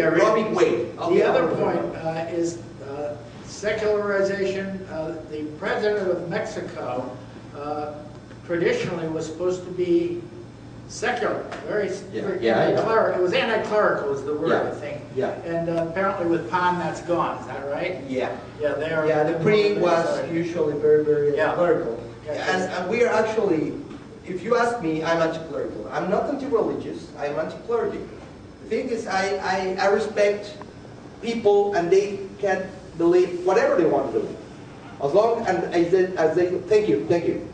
Robbie Wade. The other point is secularization. The president of Mexico traditionally was supposed to be secular, very anti-clerical. It was anti-clerical is the word, I think. Yeah. And apparently with Pan, that's gone. Is that right? Yeah. Yeah, they are. Yeah, the pre was usually very clerical. Yeah, and we are actually, if you ask me, I'm anti-clerical. I'm not anti-religious. I'm anti-clergy. The thing is, I respect people, and they can believe whatever they want to believe, as long as they thank you.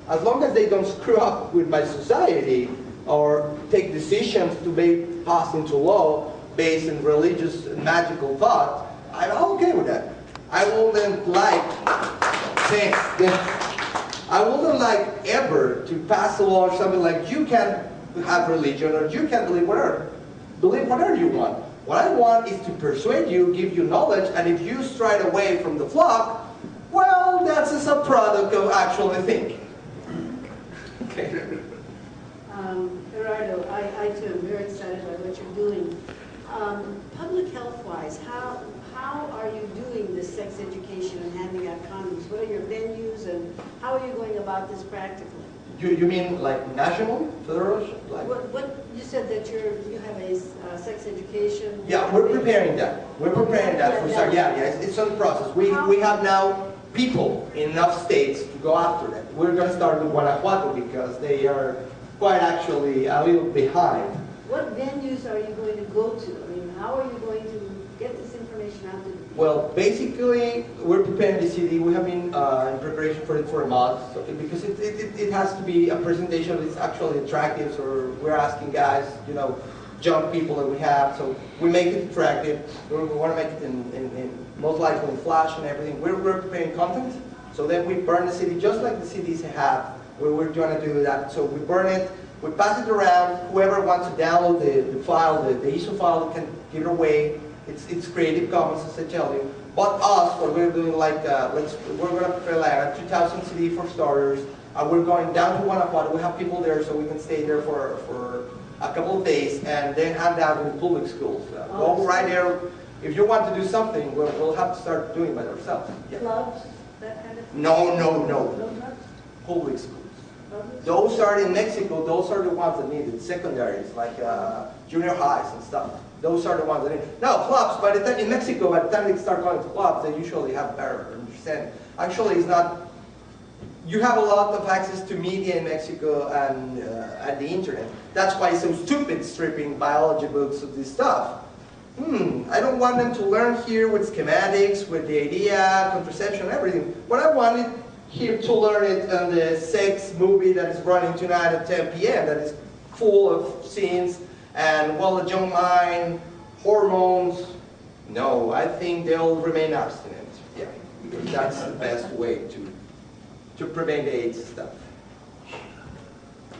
As long as they don't screw up with my society or take decisions to be passed into law based on religious and magical thought, I'm okay with that. I wouldn't like I wouldn't like ever to pass a law or something like you can have religion or you can believe whatever you want. What I want is to persuade you, give you knowledge, and if you stride away from the flock, well, that's a subproduct of actually thinking. Okay. Gerardo, I too am very excited by what you're doing. Public health-wise, how are you doing this sex education and handing out condoms? What are your venues, and how are you going about this practically? You mean like national, federal? Like What you said that you have a sex education. Yeah, we're preparing that. We're preparing that for start. Yeah, it's on the process. We have now people in enough states to go after that. We're going to start with Guanajuato because they are quite actually a little behind. What venues are you going to go to? I mean, how are you going to get this information out to people? Well, basically, we're preparing the CD. We have been in preparation for it for a month, so, because it has to be a presentation that's actually attractive. So we're asking guys, young people that we have, so we make it attractive. We want to make it in most likely in Flash and everything. We're preparing content, so then we burn the CD just like the CDs have. We're going to do that. So we burn it, we pass it around. Whoever wants to download the file, the ISO file, can give it away. It's Creative Commons, as I tell you. But us, what we're doing, like we're going to prepare like a 2,000 CD for starters. We're going down to Guanajuato. We have people there, so we can stay there for a couple of days, and then hand out in public schools. Go right there. If you want to do something, we'll have to start doing it by ourselves. Yeah. Clubs, that kind of thing? No. No clubs? Public schools. Those are in Mexico. Those are the ones that need it. Secondaries, like junior highs and stuff. Those are the ones that need it. No, clubs. By the time in Mexico, by the time they start going to clubs, they usually have better understanding. Actually, it's not. You have a lot of access to media in Mexico and the internet. That's why it's so stupid stripping biology books of this stuff. I don't want them to learn here with schematics, with the idea, contraception, everything. What I wanted here to learn it on the sex movie that is running tonight at 10 p.m. that is full of scenes and, well, a young mind, hormones. No, I think they'll remain abstinent. Yeah, because that's the best way to prevent the AIDS stuff.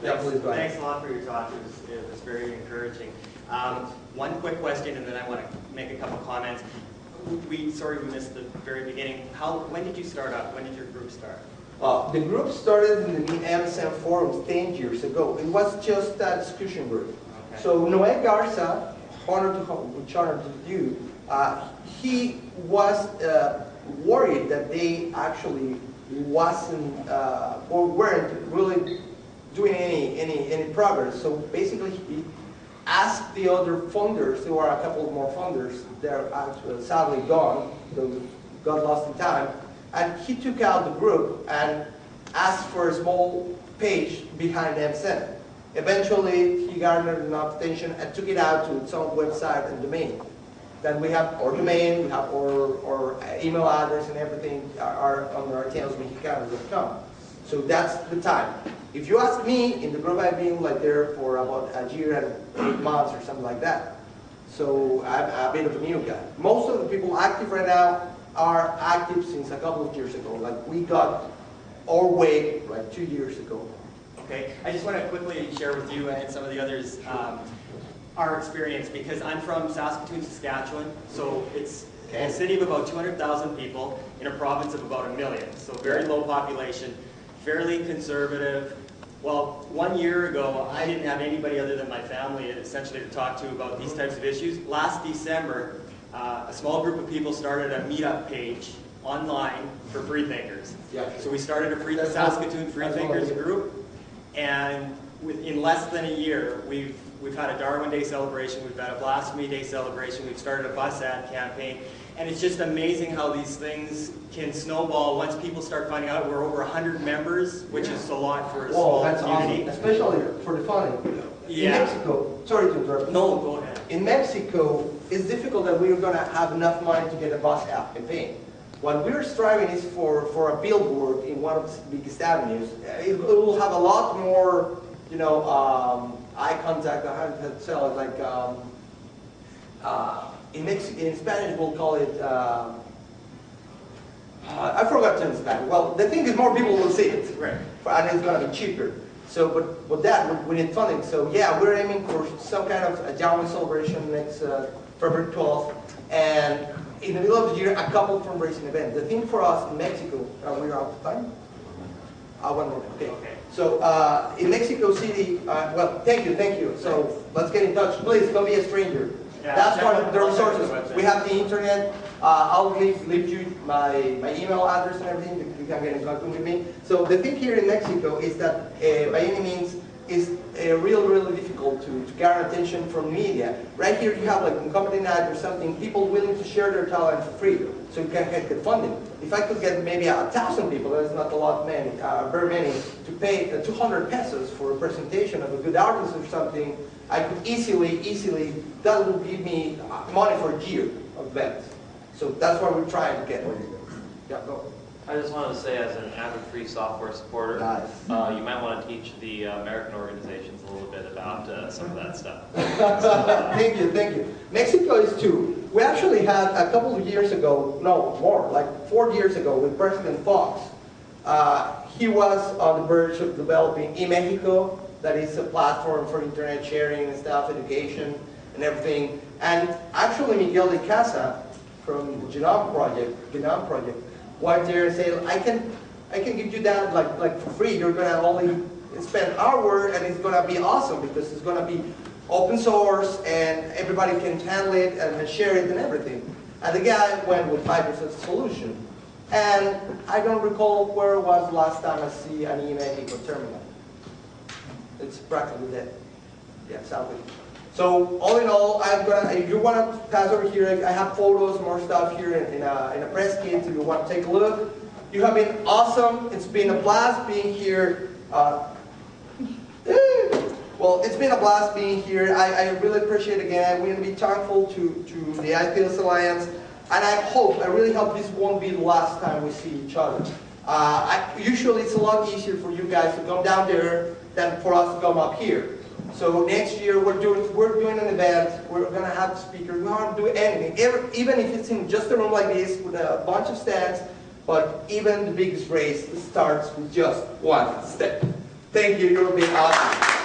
Thanks a lot for your talk. It was very encouraging. One quick question, and then I want to make a couple comments. Sorry we missed the very beginning. When did you start up? When did your group start? The group started in the MSN forums 10 years ago. It was just a discussion group. Okay. So Noé Garza, which honor to you, he was worried that they actually wasn't or weren't really doing any progress. So basically, he asked the other funders. There were a couple more funders. They're actually sadly gone. They got lost in time. And he took out the group and asked for a small page behind MSN. Eventually, he garnered enough attention and took it out to its own website and domain. Then we have our domain, we have our email address, and everything are on our ateosmexicanos.com. So that's the time. If you ask me, in the group I've been like there for about a year and 8 months or something like that. So I'm a bit of a new guy. Most of the people active right now are active since a couple of years ago. Like we got our way like 2 years ago. Okay, I just want to quickly share with you and some of the others our experience, because I'm from Saskatoon, Saskatchewan, so it's a city of about 200,000 people in a province of about 1 million, so very low population, fairly conservative, Well, 1 year ago, I didn't have anybody other than my family essentially to talk to about these types of issues. Last December, a small group of people started a meetup page online for freethinkers. Yeah. So we started a Saskatoon Freethinkers group, and in less than a year, we've had a Darwin Day celebration, we've had a Blasphemy Day celebration, we've started a bus ad campaign, and it's just amazing how these things can snowball once people start finding out. We're over 100 members, which is a lot for a small community. Awesome. Especially for the funding. Yeah. In Mexico, sorry to interrupt. No, go ahead. In Mexico, it's difficult that we're going to have enough money to get a bus ad campaign. What we're striving is for a billboard in one of the biggest avenues. It will have a lot more, you know, eye contact. I have to tell it like in Spanish we'll call it. I forgot to in Spanish. Well, the thing is, more people will see it, Right? And it's going to be cheaper. So, but with that, we need funding. So, yeah, we're aiming for some kind of a Darwin celebration next February 12th, and in the middle of the year, a couple fundraising events. The thing for us in Mexico, we're out of time. One more. Okay. So, in Mexico City, well, thank you. So, let's get in touch. Please, don't be a stranger. Yeah, that's part of the resources. We have the internet. I'll leave you my email address and everything. You can get in contact with me. So the thing here in Mexico is that by any means is really difficult to garner attention from media. Right here you have like a company night or something, people willing to share their talent for free, so you can get funding. If I could get maybe 1,000 people, that's not a lot many, very many, to pay 200 pesos for a presentation of a good artist or something, I could easily, that would give me money for a year of events. So that's what we're trying to get. Yeah, go. I just wanted to say, as an avid free software supporter, Nice. You might want to teach the American organizations a little bit about some of that stuff. Thank you. Mexico is too. We actually had a couple of years ago, no, more, like 4 years ago, with President Fox. He was on the verge of developing eMexico, that is a platform for internet sharing and stuff, education and everything. And actually Miguel de Casa from the Genome Project, went there and said, I can give you that like for free. You're gonna only spend an hour, and it's gonna be awesome because it's gonna be open source and everybody can handle it and share it and everything. And the guy went with 5% solution. And I don't recall where it was the last time I see an eMexico terminal. It's practically dead. Yeah, sadly. So all in all, if you want to pass over here, I have photos, more stuff here in a press kit. If you want to take a look, you have been awesome. It's been a blast being here. Well, it's been a blast being here. I really appreciate it again. We're going to be thankful to the Atheist Alliance, and I really hope this won't be the last time we see each other. Usually, it's a lot easier for you guys to come down there than for us to come up here. So next year we're doing an event. We're gonna have speakers. We're gonna do anything, even if it's in just a room like this with a bunch of stands. But even the biggest race starts with just one step. Thank you. You're being awesome.